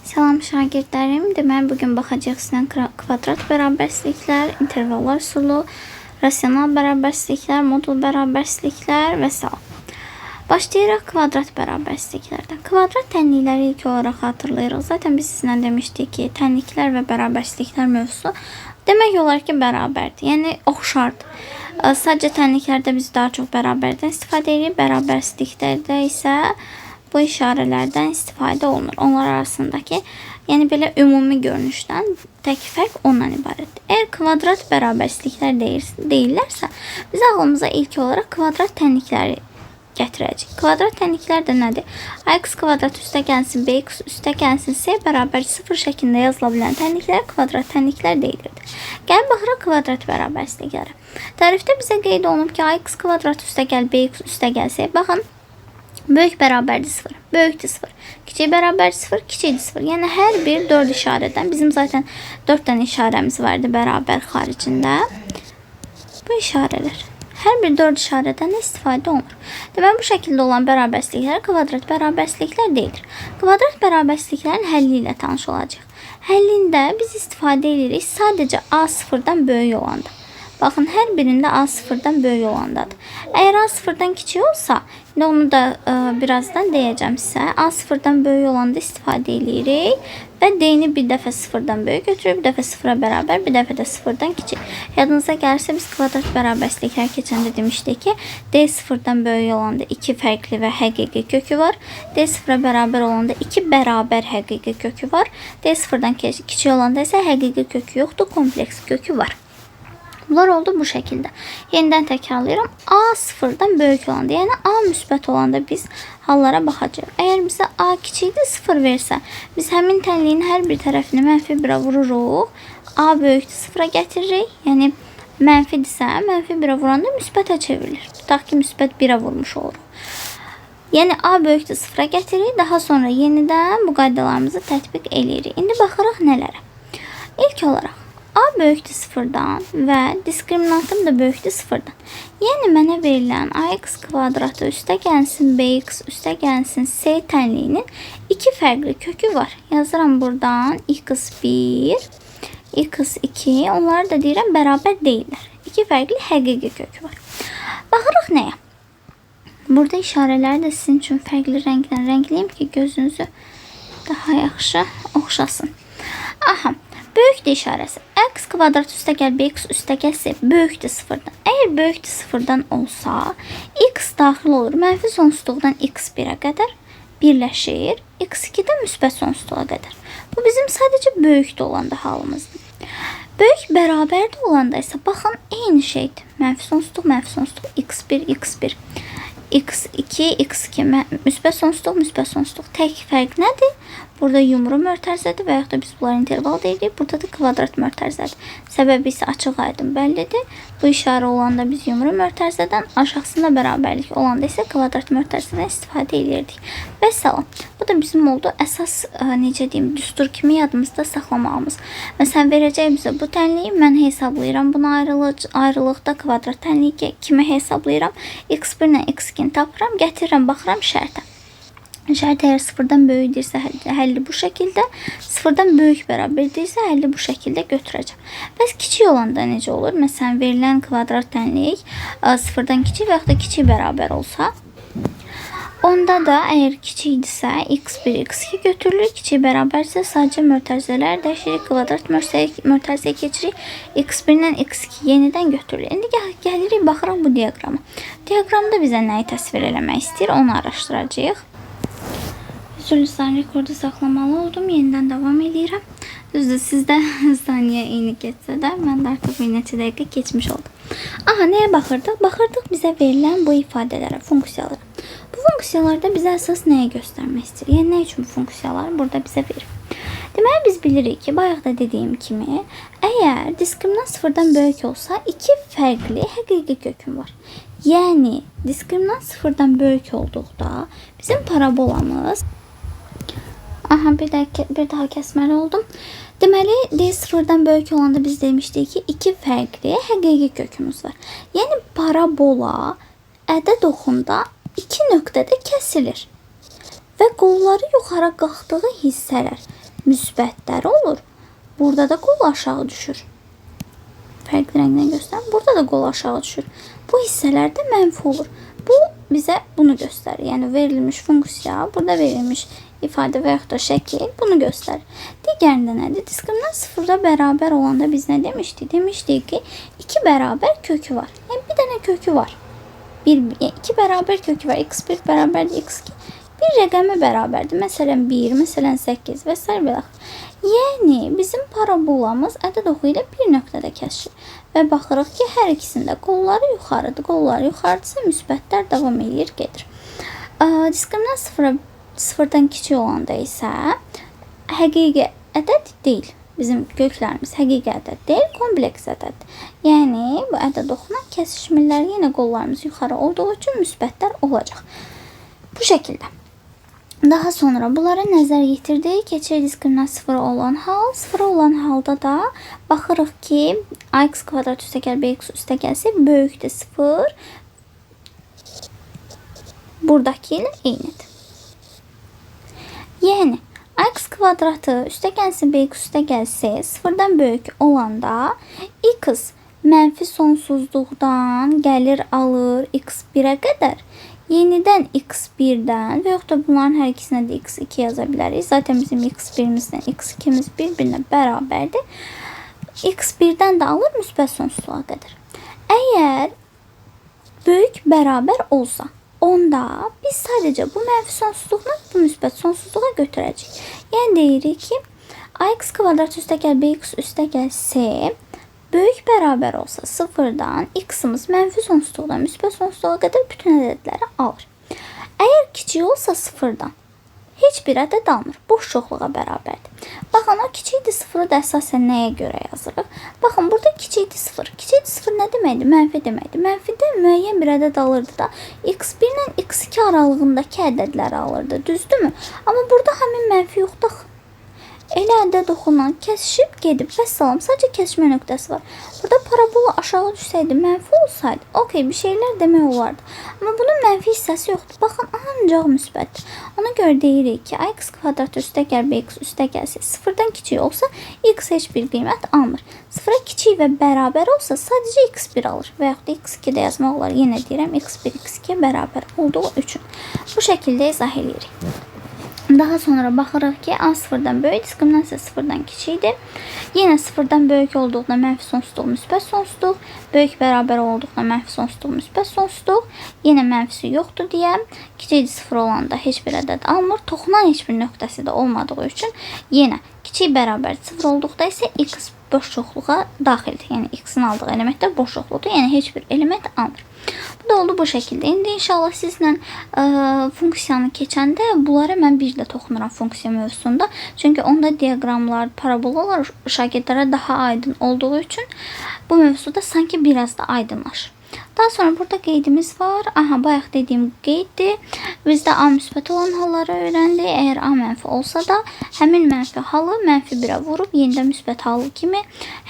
Salam şagirdlərim. Deməli bugün baxacağıq sizdən kvadrat bərabərsizliklər, intervallar üsulu, rasional bərabərsizliklər, modul bərabərsizliklər və s. Başlayırıq kvadrat bərabərsizliklərdən. Kvadrat tənlikləri ilk olaraq hatırlayırıq. Zaten biz sizlə demişdik ki, tənliklər və bərabərsizliklər mövzusu demək olar ki, bərabərdir. Yəni oxşardır. Sadəcə tənliklərdə biz daha çox bərabərdən istifadə edirik, bərabərsizliklərdə isə bu işarələrdən istifadə olunur. Onlar arasındakı, yəni belə ümumi görünüşdən tək fərq ondan ibarətdir. Əgər kvadrat bərabərsizliklər deyirlərsə, biz ağlımıza ilk olaraq kvadrat tənlikləri gətirəcək. Kvadrat tənliklər də nədir? Ax kvadrat üstə gəlsin, bx üstə gəlsin, c bərabər 0 şəklində yazıla bilən tənliklər kvadrat tənliklər deyilirdi. Gəlin baxırıq kvadrat bərabərsizliklərə. Tərifdə bizə qeyd olunub ki, ax kvadrat üstə gəl, bx üstə gəl, c. Baxın, böyük bərabərdir 0, böyükdür 0, kiçik bərabər 0, kiçikdir 0. Yəni hər bir 4 işarədən, bizim zaten 4 dənə işarəmiz vardı bərabər xaricində. Bu işarələr, hər bir 4 işarədən də istifadə olunur. Deməli, bu şəkildə olan bərabərsizliklər kvadrat bərabərsizliklər deyilir. Kvadrat bərabərsizliklərin həlli ilə tanış olacaq. Həllində biz istifadə edirik sadəcə a sıfırdan böyük olanda. Baxın, hər birində a sıfırdan böyük olandadır. Əgər a sıfırdan kiçik olsa, onu da birazdan deyəcəm sizə. A sıfırdan böyük olanda istifadə edirik və d-ni bir dəfə sıfırdan böyük götürür, bir dəfə sıfıra bərabər, bir dəfə də sıfırdan kiçik. Yadınıza gəlirsə, biz kvadrat bərabərsizliklər keçəndə demişdik ki, d sıfırdan böyük olanda 2 fərqli və həqiqi kökü var. D sıfıra bərabər olanda 2 bərabər həqiqi kökü var. D sıfırdan kiçik olanda isə həqiqi kökü yoxdur, kompleks kökü var. Bunlar oldu bu şəkildə. Yenidən təkrarlayıram. A sıfırdan böyük olanda, yəni A müsbət olanda biz hallara baxacağıq. Əgər bizə A kiçikdir 0 versə, biz həmin tənliyin hər bir tərəfini mənfi 1-ə vururuq. A böyükdür 0-a gətiririk. Yəni mənfidirsə, mənfi 1-ə vuranda müsbətə çevrilir. Tutaq ki, müsbət 1-ə vurmuş oluruq. Yəni A böyükdür 0-a gətiririk. Daha sonra yenidən bu qaydalarımızı tətbiq edirik. İndi baxırıq nələrə. İlk olaraq A böyükdür 0-dan və diskriminantım da böyükdür 0-dan. Yəni mənə verilən ax kvadratı üstə gəlsin, bx üstə gəlsin, c tənliyinin 2 fərqli kökü var. Yazıram buradan x1, x2, onları da deyirəm bərabər deyirlər. 2 fərqli həqiqi kökü var. Baxırıq nəyə? Burada işarələri də sizin üçün fərqli rənglə rəngləyim ki, gözünüzü daha yaxşı oxşasın. Aha. Böyükdür işarəsi. X kvadrat üstə gəl, bx üstə gəlsə böyükdür 0-dan. Əgər böyükdür 0-dan olsa, x daxil olur. Mənfi sonsuzluqdan x1-ə qədər birləşir. x2-də müsbət sonsuzluğa qədər. Bu bizim sadəcə böyükdür olanda halımızdır. Böyük bərabərdə olanda isə baxın eyni şeydir. Mənfi sonsuzluq, x1, x1. x2, x2, müsbət sonsuzluq. Tək fərq nədir? Burada yumru mötərizədir və yaxud da biz bunları interval deyirik. Burada da kvadrat mötərizədir. Səbəbi isə açıq aydın bəllidir. Bu işarə olanda biz yumru mötərizədən, aşağısında bərabərlik olanda isə kvadrat mötərizədən istifadə edirdik. Və salam. Bu da bizim oldu əsas, necə deyim, düstur kimi yadımızda saxlamağımız. Məsələn, verəcək bizə bu tənliyi mən hesablayıram. Bunu ayrılıqda kvadrat tənliyi kimi hesablayıram. x1 ilə x2-ni tapıram, gətirirəm, baxıram şərtə. Şərt əgər 0-dan böyükdirsə həlli bu şəkildə, 0-dan böyük bərabərdirsə həlli bu şəkildə götürəcəm. Bəs kiçik olanda necə olur? Məsələn, verilən kvadrat tənlik 0-dan kiçik və yaxud da kiçik bərabər olsa, onda da əgər kiçikdirsə x1, x2 götürülür, kiçik bərabərsə sadəcə mötərizələr dəyişirik, kvadrat mötərizəyə keçirik, x1-dən x2 yenidən götürülür. İndi gəlirik, baxırıq bu diaqrama. Diaqramda bizə nəyi təsvir eləmək istəyir, onu araşdıracağıq. Üzrlüsən rekordu saxlamalı oldum. Yenidən davam edirəm. Düzdür, sizdə saniyə eyni geçsə də, mən də artıq bir neçə dəqiqə keçmiş oldum. Aha, nəyə baxırdıq? Baxırdıq bizə verilən bu ifadələrə, funksiyalara. Bu funksiyalarda bizə əsas nəyə göstərmək istəyir? Yəni, nə üçün funksiyalar burada bizə verir? Deməli, biz bilirik ki, bayaq da dediyim kimi, əgər diskriminant 0-dan böyük olsa, 2 fərqli həqiqi köküm var. Yəni, diskriminant 0-dan böyük olduqda bizim parabolamız aha, bir daha kəsməli oldum. Deməli, D sıfırdan böyük olanda biz demişdik ki, 2 fərqli həqiqi kökümüz var. Yəni, parabola ədəd oxunda 2 nöqtədə kəsilir. Və qolları yuxarı qalxdığı hissələr müsbətləri olur. Burada da qol aşağı düşür. Fərqli rənglə göstərin. Burada da qol aşağı düşür. Bu hissələrdə mənfi olur. Bu bizə bunu göstərir. Yəni verilmiş funksiya, burada verilmiş ifadə və yaxud da şəkil bunu göstərir. Digərində nədir? Diskriminant sıfıra bərabər olanda biz nə demişdik? Demişdik ki 2 bərabər kökü var. Yəni bir dənə kökü var. 2 bərabər kökü var. x1 bərabərdir x2. Bir rəqəmə bərabərdir. Məsələn 1, məsələn 8 və s. belə. Yəni bizim parabolamız ədəd oxu ilə bir nöqtədə kəsişir. Və baxırıq ki, hər ikisində qolları yuxarıdır. Qolları yuxarıdırsa müsbətlər davam edir, gedir. Diskriminant sıfırdan kiçik olanda isə həqiqi ədəd deyil. Bizim köklərimiz həqiqi ədəd deyil, kompleks ədəddir. Yəni bu ədəd oxuna kəsişmələr yenə qollarımız yuxarı olduğu üçün müsbətlər olacaq. Bu şəkildə. Daha sonra bunlara nəzər yetirdik. Keçir diskriminant sıfıra olan hal. Sıfıra olan halda da baxırıq ki, ax kvadrat üstəgəl bx üstəgəlsi böyükdür 0. Buradakı ilə eynidir. Yəni ax kvadratı üstəgəlsi bx üstəgəlsi 0-dan böyük olanda x mənfi sonsuzluqdan gəlir alır x1-ə qədər. Yenidən x1-dən və yaxud da bunların hər ikisinə də x2 yaza bilərik. Zaten bizim x1-imizlə x2-miz bir-birinə bərabərdir. x1-dən də alır müsbət sonsuzluğa qədər. Əgər böyük bərabər olsa, onda biz sadəcə bu mənfi sonsuzluqla bu müsbət sonsuzluğa götürəcəyik. Yəni deyirik ki, ax kvadrat üstəgəl bx üstəgəl c böyük bərabər olsa 0-dan x-imiz mənfi sonsuzluqdan müsbət sonsuzluğa qədər bütün ədədləri alır. Əgər kiçik olsa 0-dan heç bir ədəd almır. Boş çoxluğa bərabərdir. Baxın, o kiçikdir 0-ı da əsasən nəyə görə yazırıq? Baxın, burada kiçikdir 0. Kiçikdir 0 nə deməkdir? Mənfi deməkdir. Mənfidə müəyyən bir ədəd alırdı da x1 ilə x2 aralığındakı ədədləri alırdı. Düzdürmü? Amma burada həmin mənfi yoxdur. Elə ədəd oxunan kəsişib gedib. Vəssalam, sadəcə kəsişmə nöqtəsi var. Burada parabola aşağı düşsəydi, mənfi olsaydı, okey, bir şeylər demək olardı. Amma bunun mənfi hissəsi yoxdur. Baxın, ancaq müsbətdir. Ona görə deyirik ki, ax kvadrat üstəgəl bx üstəgəlsi 0-dan kiçik olsa, x heç bir qiymət almır. 0-a kiçik və bərabər olsa, sadəcə x1 alır. Və yaxud da x2 də yazmaq olar. Yenə deyirəm, x1 x2-yə bərabər olduğu üçün. Bu şəkildə izah edirik. Daha sonra baxırıq ki, a 0-dan böyük, diskriminasiya 0-dan kiçikdir. Yenə 0-dan böyük olduqda mənfi sonsuzluq, müsbət sonsuzluq, böyük bərabər olduqda mənfi sonsuzluq, müsbət sonsuzluq, yenə mənfisi yoxdur deyəm. Kiçikdir 0 olanda heç bir ədəd almır. Toxunan heç bir nöqtəsi də olmadığı üçün yenə kiçik bərabər 0 olduqda isə x boş çoxluğa daxildir. Yəni x-in aldığı elementlər boş çoxluqdur. Yəni heç bir element almır. Bu da oldu bu şəkildə. İndi inşallah sizlə funksiyanı keçəndə bunlara mən bir də toxunuram funksiya mövzusunda. Çünki onda diaqramlar, parabolalar şagirdlərə daha aydın olduğu üçün bu mövzuda sanki biraz da aydınlaşır. Daha sonra burada qeydimiz var. Aha, bayaq dediyim qeyddir. Bizdə a müsbət olan halları öyrəndi. Əgər a mənfi olsa da, həmin mənfi halı mənfi 1-ə vurub yenidən müsbət halı kimi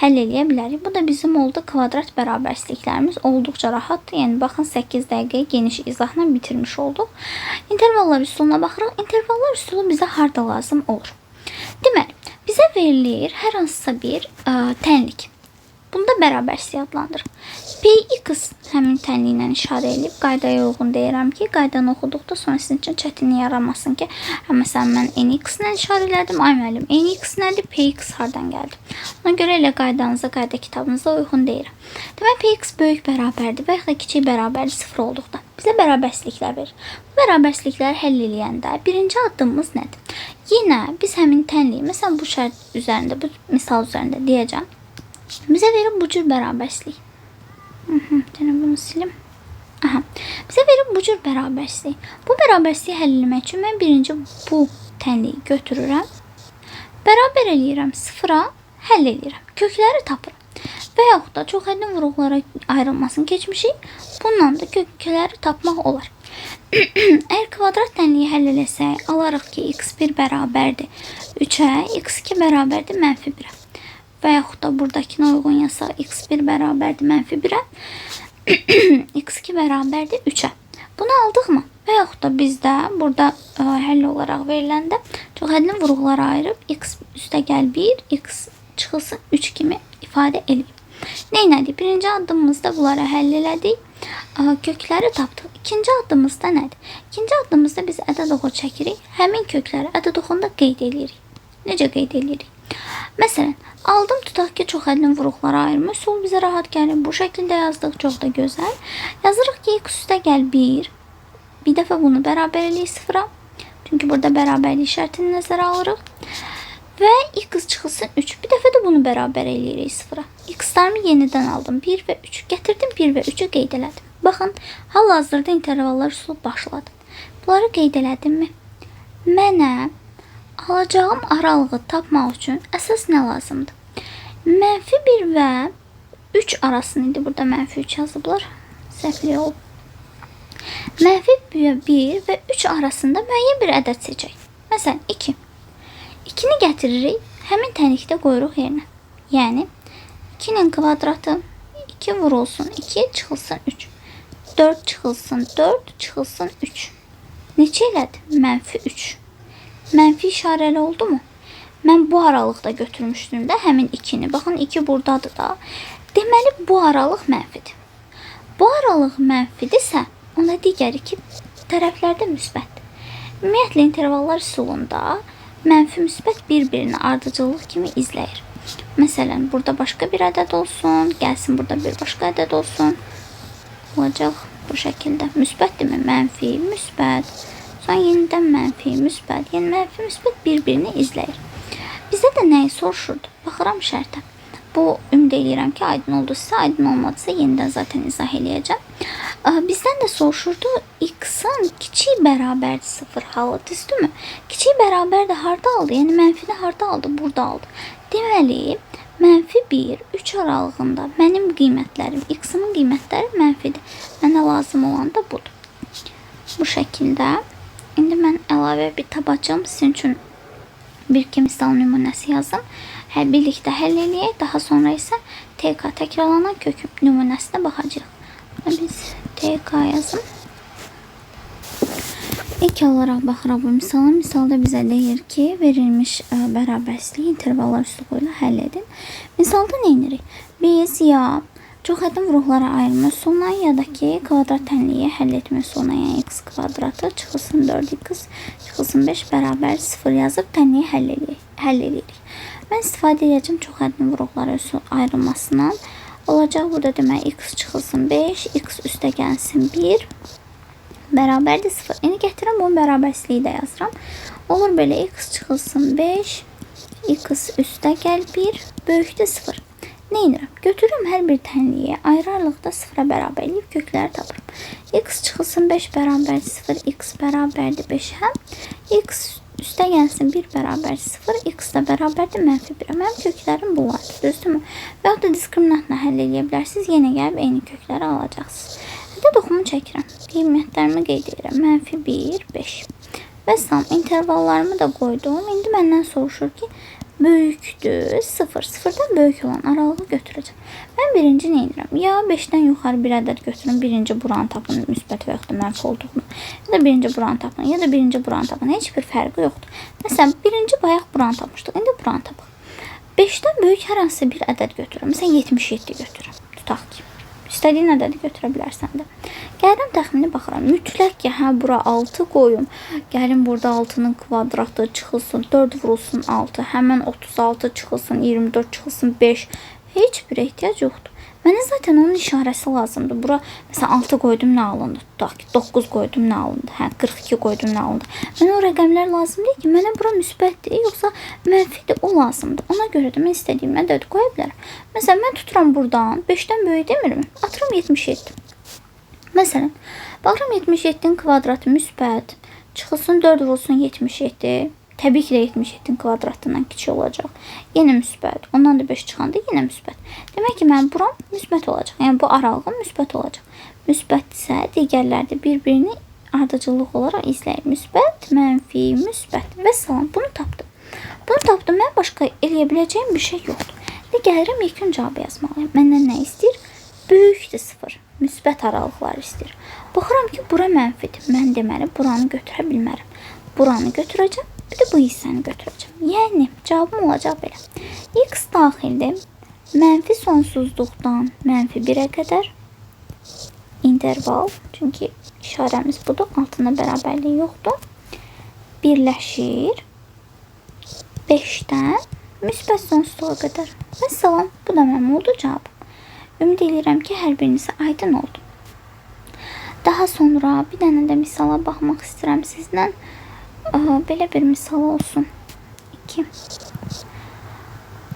həll eləyə bilərik. Bu da bizim oldu kvadrat bərabərsizliklərimiz olduqca rahatdır. Yəni baxın 8 dəqiqə geniş izahla bitirmiş olduq. İntervallar üsuluna baxırıq. İntervallar üsulu bizə harda lazım olur? Deməli, bizə verilir hər hansısa bir tənlik. Bunda bərabərsizlik adlandırır. Px həmin tənliyi ilə işarə edib qaydaya uyğun deyirəm ki, qaydanı oxuduqda sonra sizin üçün çətinlik yaramasın ki, məsələn mən nx ilə işarə elədim, ay müəllim, nx nədir, px hardan gəldi? Ona görə elə qaydanıza, qayda kitabınıza uyğun deyirəm. Demək, px böyük bərabərdir və yaxud da kiçik bərabərdir 0 olduqda. Bizə bərabərsizliklər verir. Bu bərabərsizlikləri həll eləyəndə birinci addımımız nədir? Yenə biz həmin tənliyi, məsələn bu şərt üzərində, bu misal üzərində deyəcəm. Bizə verir bu cür bərabərsizlik. Bunu silim. Aha. Bizə verir bu cür bərabərsizlik. Bu bərabərsizliyi həll etmək üçün mən birinci bu tənliyi götürürəm. Bərabər eləyirəm 0-a, həll eləyirəm. Kökləri tapıram. Və yaxud da çox həddən vuruqlara ayrılmasını keçmişik. Bundan da kökləri tapmaq olar. Əgər kvadrat tənliyi həll eləsək, alarıq ki, x1 bərabərdir 3-ə, x2 bərabərdir mənfi 1-ə. Və yaxud da buradakına uyğun yazsaq, x1 bərabərdir mənfi 1-ə, x2 bərabərdir 3-ə. Bunu aldıq mı? Və yaxud da bizdə burada həll olaraq veriləndə çoxhədli vuruqlara ayırıb x üstəgəl 1, x çıxılsın 3 kimi ifadə edilir. Neynədik? Birinci addımımızda bunları həll elədik. Kökləri tapdıq. İkinci addımımızda nədir? İkinci addımımızda biz ədəd oxu çəkirik. Həmin kökləri ədəd oxunda qeyd edirik. Necə qeyd edirik? Məsələn, aldım, tutaq ki, çoxhədli vuruqlara ayırma üsul bizə rahat gəlir. Bu şəkildə yazdıq, çox da gözəl. Yazırıq ki, x üstəgəl 1. Bir dəfə bunu bərabər eləyik sıfıra. Çünki burada bərabərlik şərtini nəzərə alırıq. Və x çıxılsın 3. Bir dəfə də bunu bərabər eləyirik sıfıra. X-larımı yenidən aldım. 1 və 3. Gətirdim 1 və 3-ü qeyd elədim. Baxın, hal-hazırda intervallar üsulu başladı. Bunları qeyd elədim mi? Mənə alacağım aralığı tapmaq üçün əsas nə lazımdır? -1 və 3 arasını, indi burada -3 yazıblar. Səhvli olub. -1 və 3 arasında müəyyən bir ədəd seçək. Məsələn, 2. 2-ni gətiririk, həmin tənikdə qoyuruq yerinə. Yəni, 2-nin kvadratı 2 vurulsun 2, çıxılsın 3. 4 çıxılsın 4, çıxılsın 3. Neçə elədi? -3. Mənfi işarəli oldu mu? Mən bu aralıqda götürmüşdüm də həmin 2-ni. Baxın, 2 buradadır da. Deməli, bu aralıq mənfidir. Bu aralıq mənfidirsə, ona digər iki tərəflərdə müsbətdir. Ümumiyyətlə, intervallar üsulunda mənfi müsbət bir-birini ardıcıllıq kimi izləyir. Məsələn, burada başqa bir ədəd olsun, gəlsin burada bir başqa ədəd olsun. Olacaq bu şəkildə. Müsbətdirmi? Mənfi, müsbət. Sonra yenidən mənfi, müsbət. Yəni, mənfi, müsbət bir-birini izləyir. Bizə də nəyi soruşurdu? Baxıram şərtə. Bu, ümid edirəm ki, aydın oldu sizə. Aydın olmadısa yenidən zaten izah eləyəcəm. Bizdən də soruşurdu, x-ın kiçik bərabərdir 0 halı, düzdürmü? Kiçik bərabər də harda aldı? Yəni, mənfini harda aldı? Burada aldı. Deməli, -1, 3 aralığında mənim qiymətlərim, x-ımın qiymətləri mənfidir. Mənə lazım olan da budur. Bu şəkildə. İndi mən əlavə bir tabacam. Sizin üçün bir-iki misal nümunəsi yazım. Birlikdə həll eləyək. Daha sonra isə TK təkrarlanan kökün nümunəsinə baxacağıq. Biz TK yazım. İlk olaraq baxıraq bu misala. Misalda bizə deyir ki, verilmiş bərabərsizliyi intervallar üslubu ilə həll edin. Misalda nə edirik? Biz ya çoxhədli vuruqlara ayırma üsuluna, ya da ki, kvadrat tənliyi həll etmə üsuluna, yəni x kvadratı çıxılsın 4x, çıxılsın 5 bərabər 0 yazıb tənliyi həll edirik. Mən istifadə edəcəm çoxhədli vuruqlara ayrılmasından. Olacaq burada demək x çıxılsın 5, x üstə gəlsin 1, bərabərdir 0. Yəni gətirəm bunun bərabərsizliyi də yazıram. Olur belə x çıxılsın 5, x üstə gəl 1, böyükdür 0. Nə edirəm? Götürürüm hər bir tənliyi, ayrarlıqda 0-a bərabər eləyib kökləri tapırım. X çıxılsın 5 bərabər 0, x bərabərdir 5-ə. X üstə gəlsin 1 bərabər 0, x də bərabərdir -1-ə. Mənim köklərim bunlardır, düzdürmü? Və yaxud da diskriminantla həll edə bilərsiniz. Yenə gəlib eyni kökləri alacaqsınız. Ədəd oxumu çəkirəm. Qiymətlərimi qeyd edirəm. -1, 5. Və salam, intervallarımı da qoydum. İndi məndən soruşur ki, böyükdür 0. 0-dan böyük olan aralığı götürəcəm. Mən birinci nə edirəm? Ya 5-dən yuxarı bir ədəd götürün. Birinci buranı tapın, müsbət və yaxud da mənfi olduğunu. Ya da birinci buranı tapın, ya da birinci buranı tapın. Heç bir fərqi yoxdur. Məsələn, birinci bayaq buranı tapmışdıq. İndi buranı tapaq. 5-dən böyük hər hansı bir ədəd götürürəm. Məsələn, 77 götürürəm. Tutaq ki. İstədiyin ədədi götürə bilərsən də. Gəlirəm təxmini baxıram. Mütləq ki, bura 6 qoyum. Gəlin burada 6-nın kvadratı çıxılsın, 4 vurulsun 6. Həmən 36 çıxılsın, 24 çıxılsın 5. Heç bir ehtiyac yoxdur. Mənə zaten onun işarəsi lazımdır. Bura məsələn 6 qoydum, nə alındı? Tutaq ki, 9 qoydum, nə alındı? 42 qoydum, nə alındı? Mənə o rəqəmlər lazım deyil ki, mənə bura müsbətdir, yoxsa mənfidir, o lazımdır. Ona görə də mən istədiyim ədəd qoya bilərəm. Məsələn, mən tuturam buradan, 5-dən böyük demirəm, atıram 77. Məsələn, baxıram 77-nin kvadratı müsbət, çıxılsın 4 vurulsun 77. Təbii ki də 77-nin kvadratından kiçik olacaq. Yenə müsbət. Ondan da 5 çıxanda yenə müsbət. Demək ki, mən buram müsbət olacaq. Yəni, bu aralığım müsbət olacaq. Müsbətdirsə, digərlər də bir-birini ardıcıllıq olaraq izləyir. Müsbət, mənfi, müsbət və salam. Bunu tapdım. Bunu tapdım. Mən başqa eləyə biləcəyim bir şey yoxdur. Və gəlirəm yekun cavabı yazmalıyım. Məndən nə istəyir? Böyükdür 0. Müsbət aralıqlar istəyir. Baxıram ki, bura mənfidir. Mən deməli buranı götürə bilmərəm. Buranı götürəcəm, bir də bu hissəni götürəcəm. Yəni cavabım olacaq belə. X daxildir. Mənfi sonsuzluqdan mənfi 1-ə qədər interval, çünki işarəmiz budur, altında bərabərlik yoxdur. Birləşir 5-dən müsbət sonsuzluğa qədər. Və salam, bu da mənim oldu cavabım. Ümid edirəm ki, hər birinisə aydın oldu. Daha sonra bir dənə də misala baxmaq istəyirəm sizdən. Belə bir misal olsun. 2.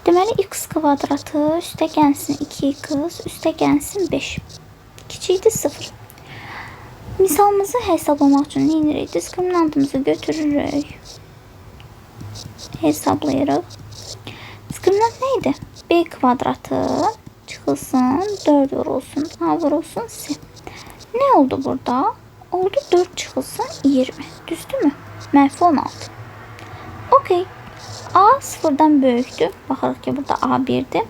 Deməli, x kvadratı üstə gəlsin 2x, üstə gəlsin 5. Kiçikdir 0. Misalımızı hesablamaq üçün nə edirik? Diskriminantımızı götürürük. Hesablayırıq. Diskriminant nə idi? B kvadratı çıxılsın, 4 vurulsun, A vurulsun, C. Ne oldu burada? Oldu 4 çıxılsın 20. Düzdür mü? Mənfi 16. Okey. A sıfırdan böyükdür. Baxırıq ki, burada A 1'dir.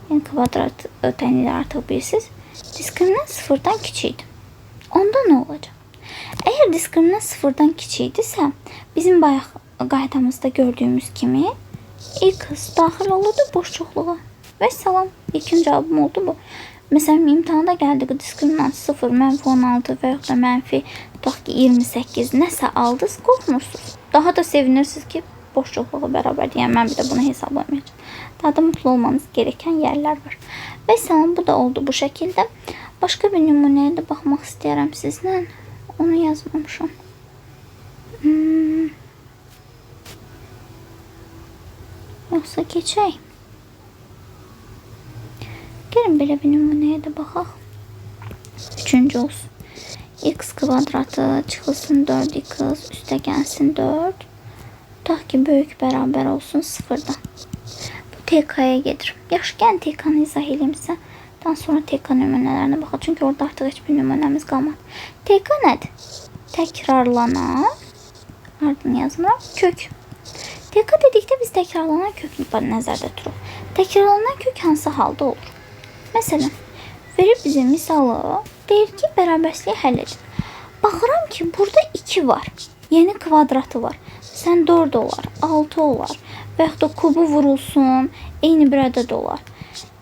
Yəni kvadrat ötənliyi artıq bilirsiniz. Diskriminant sıfırdan kiçikdir. Onda ne olacaq? Əgər diskriminant sıfırdan kiçikdirsə, bizim bayaq qaydamızda gördüyümüz kimi x daxil olurdu boşluqluğa. Və salam. İkinci cavabım oldu bu. Məsələn, imtahanda gəldik, diskriminant 0, mənfi 16 və yaxud da mənfi tutaq ki 28 nəsə aldınız, qorxmursunuz. Daha da sevinirsiniz ki, boşluqluğa bərabərdir. Yəni, mən bir də bunu hesablamayacağım. Daha da mutlu olmanız gereken yerler var. Və salam, bu da oldu bu şəkildə. Başqa bir nümunəyə də baxmaq istəyirəm sizlə. Onu yazmamışam. Yoxsa keçək. Gəlin belə bir nümunəyə də baxaq. Üçüncü olsun. X kvadratı çıxılsın 4x, üstə gəlsin 4. Tutaq ki, böyük bərabər olsun 0-dan. Bu TK-ya gedir. Yaxşı, gəlin TK-nı izah edeyim sizə. Daha sonra TK nümunələrinə baxaq. Çünki orada artıq heç bir nümunəmiz qalmadı. TK nədir? Təkrarlanan, ardını yazmıram, kök. TK dedikdə biz təkrarlanan kökünü nəzərdə tuturuq. Təkrarlanan kök hansı halda olur? Məsələn, verib bizə misalı, deyir ki, bərabərsliyi həll edin. Baxıram ki, burada 2 var. Yeni kvadratı var. Sən 4 olar, 6 olar. Və yaxud da kubu vurulsun, eyni bir ədəd olar.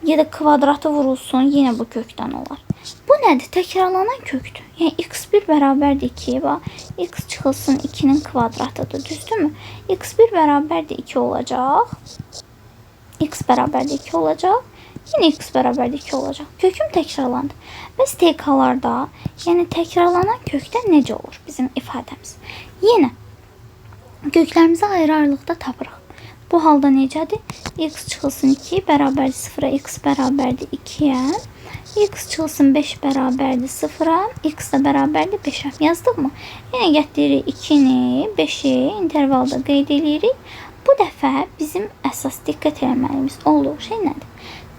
Ya da kvadratı vurulsun, yenə bu kökdən olar. Bu nədir? Təkrarlanan kökdür. Yəni, x1 bərabərdir 2'ye bax. X çıxılsın 2'nin kvadratıdır, düzdürmü? x1 bərabərdir 2 olacaq. X bərabərdir 2 olacaq. Yine x bərabərdir 2 olacaq. Köküm təkrarlandı. Bəs TK-larda, yəni təkrarlanan kökdə necə olur bizim ifadəmiz? Yenə köklərimizi ayrı-ayrılıqda tapırıq. Bu halda necədir? X çıxılsın 2 bərabərdir 0'a, x bərabərdir 2'yə. X çıxılsın 5 bərabərdir 0'a, x də bərabərdir 5'ə. Yazdıq mı? Yenə gətiririk 2'ni, 5'i intervalda qeyd edirik. Bu dəfə bizim əsas diqqət etməliyimiz olduğu şey nədir?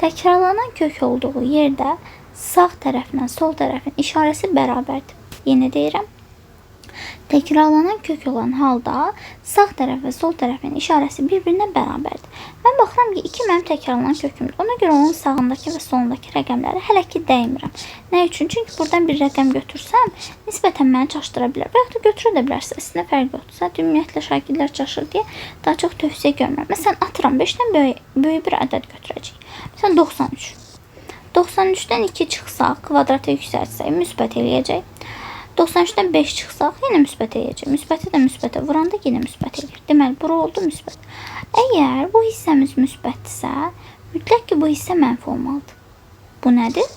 Təkrarlanan kök olduğu yerdə sağ tərəflə sol tərəfin işarəsi bərabərdir. Yenə deyirəm. Təkrarlanan kök olan halda sağ tərəf və sol tərəfin işarəsi bir-birinə bərabərdir. Mən baxıram ki, 2 mənim təkrarlanan kökümdür. Ona görə onun sağındakı və solundakı rəqəmləri hələ ki dəymirəm. Nə üçün? Çünki buradan bir rəqəm götürsəm, nisbətən məni çaşdıra bilər. Və yaxud da götürə də bilərsə, əslində fərq yoxdursa, ümumiyyətlə şagirdlər çaşır deyə daha çox tövsiyə görmürəm. Məsələn, atıram 5'dən böyük bir ədəd götürəcəyik. Məsələn, 93. 93'dən 2 çıxsaq, kvadrata yüksəltsək, müsbət eləyəcək. 93'dən 5 çıxsaq, yenə müsbət eləyəcək. Müsbəti də müsbətə vuranda yenə müsbət eləyir. Deməli, bura oldu müsbət. Əgər bu hissəmiz müsbətdirsə, mütləq ki, bu hissə mənfi olmalıdır. Bu nədir?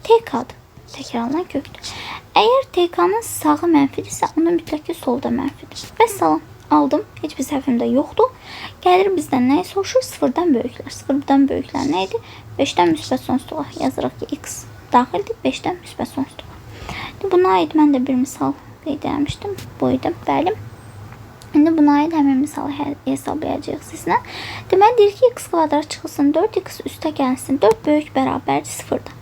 TK-dır. Təkrarlanan kökdür. Əgər TK-nın sağı mənfidirsə, onda mütləq ki, solda mənfidir. Və salam. Aldım. Heç bir səhvimdə yoxdur. Gəlir bizdən nəyi soruşur? 0'dan böyüklər. 0'dan böyüklər nə idi? 5'dən müsbət sonsuzluğa yazırıq ki, x daxildir. 5'dən müsbət sonsuzluğa. Buna aid mən də bir misal qeyd etmişdim. Buydu. Bəli. İndi buna aid həmin misalı hesablayacağıq sizlə. Deməli, deyir ki, x kvadrat çıxılsın 4x üstə gəlsin. 4 böyük bərabərdir 0'dan.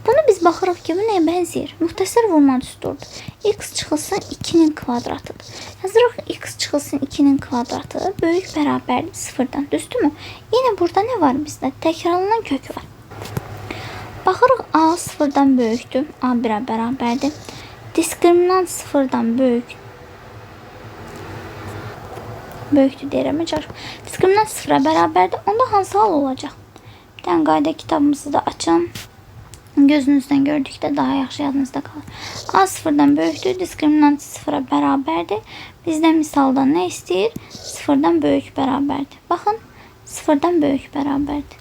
Bunu biz baxırıq ki, bu nəyə bənzəyir? Müxtəsər vurma düsturudur. X çıxılsın 2'nin kvadratıdır. Yazırıq x çıxılsın 2'nin kvadratı böyük bərabərdir 0'dan. Düzdürmü? Yine burada nə var bizdə? Təkrarlanan kök var. Baxırıq A sıfırdan böyükdür. A 1'ə bərabərdir. Diskriminant sıfırdan böyükdür deyirəm. Diskriminant sıfıra bərabərdir. Onda hansı hal olacaq? Bir dənə qayda kitabımızı da açın. Gözünüzdən gördükdə daha yaxşı yadınızda qalır. A sıfırdan böyükdür. Diskriminant sıfıra bərabərdir. Bizdə misalda nə istəyir? Sıfırdan böyük bərabərdir. Baxın, sıfırdan böyük bərabərdir.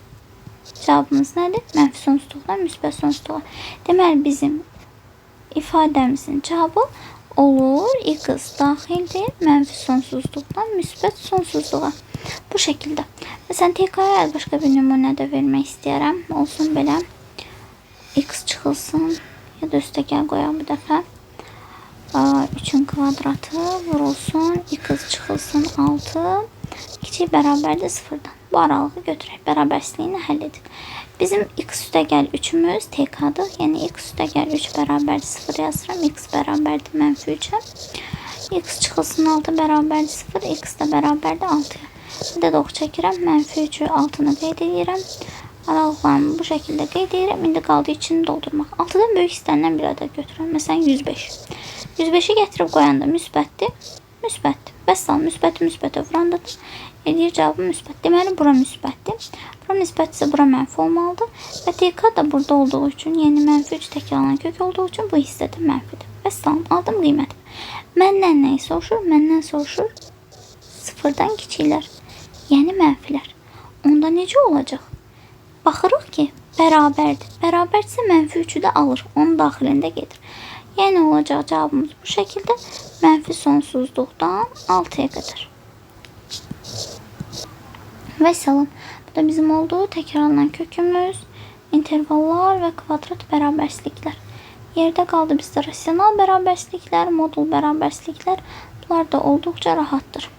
Cavabımız nədir? Mənfi sonsuzluqdan müsbət sonsuzluğa. Deməli, bizim ifadəmizin cavabı olur. X daxildir. Mənfi sonsuzluqdan müsbət sonsuzluğa. Bu şəkildə. Məsələn, TK-ya başqa bir nümunə də vermək istəyərəm. Olsun belə. X çıxılsın. Ya da üstəgəl qoyaq bir dəfə. 3'ün kvadratı vurulsun. X çıxılsın 6. Kiçik bərabərdir 0-dan. Bu aralığı götürək. Bərabərsizliyini həll edin. Bizim x üstəgəl 3'ümüz TK-dır. Yəni x üstəgəl 3 bərabərdir 0 yazıram. X bərabərdir mənfi 3'ə. X çıxılsın 6 bərabərdir 0. X də bərabərdir 6'ya. Bir də doğru çəkirəm. Mənfi 3'ü 6'nı qeyd edirəm. Aralıqlarımı bu şəkildə qeyd edirəm. İndi qaldı içini doldurmaq. 6'dan böyük istənilən bir ədəd götürürəm. Məsələn 105. 105'i gətirib qoyanda müsbətdir. Müsbətdir. Vəssalam, müsbəti müsbətə vurandadır. Eləyir cavabı müsbət. Deməli, bura müsbətdir. Bura müsbətsə bura mənfi olmalıdır. Və TK da burada olduğu üçün, yəni mənfi 3 təkrarlanan kök olduğu üçün bu hissədə mənfidir. Vəssalam, aldım qiymətim. Məndən nəyi soruşur? Məndən soruşur sıfırdan kiçiklər. Yəni mənfilər. Onda necə olacaq? Baxırıq ki, bərabərdir. Bərabərdirsə mənfi 3'ü də alır. Onun daxilində gedir. Yəni olacaq cavabımız bu şəkildə. Mənfi sonsuzluqdan 6'ya qədər. Və salam. Bu da bizim olduğu təkrarlanan kökümüz, intervallar və kvadrat bərabərsizliklər. Yerdə qaldı bizdə rasional bərabərsizliklər, modul bərabərsizliklər. Bunlar da olduqca rahatdır.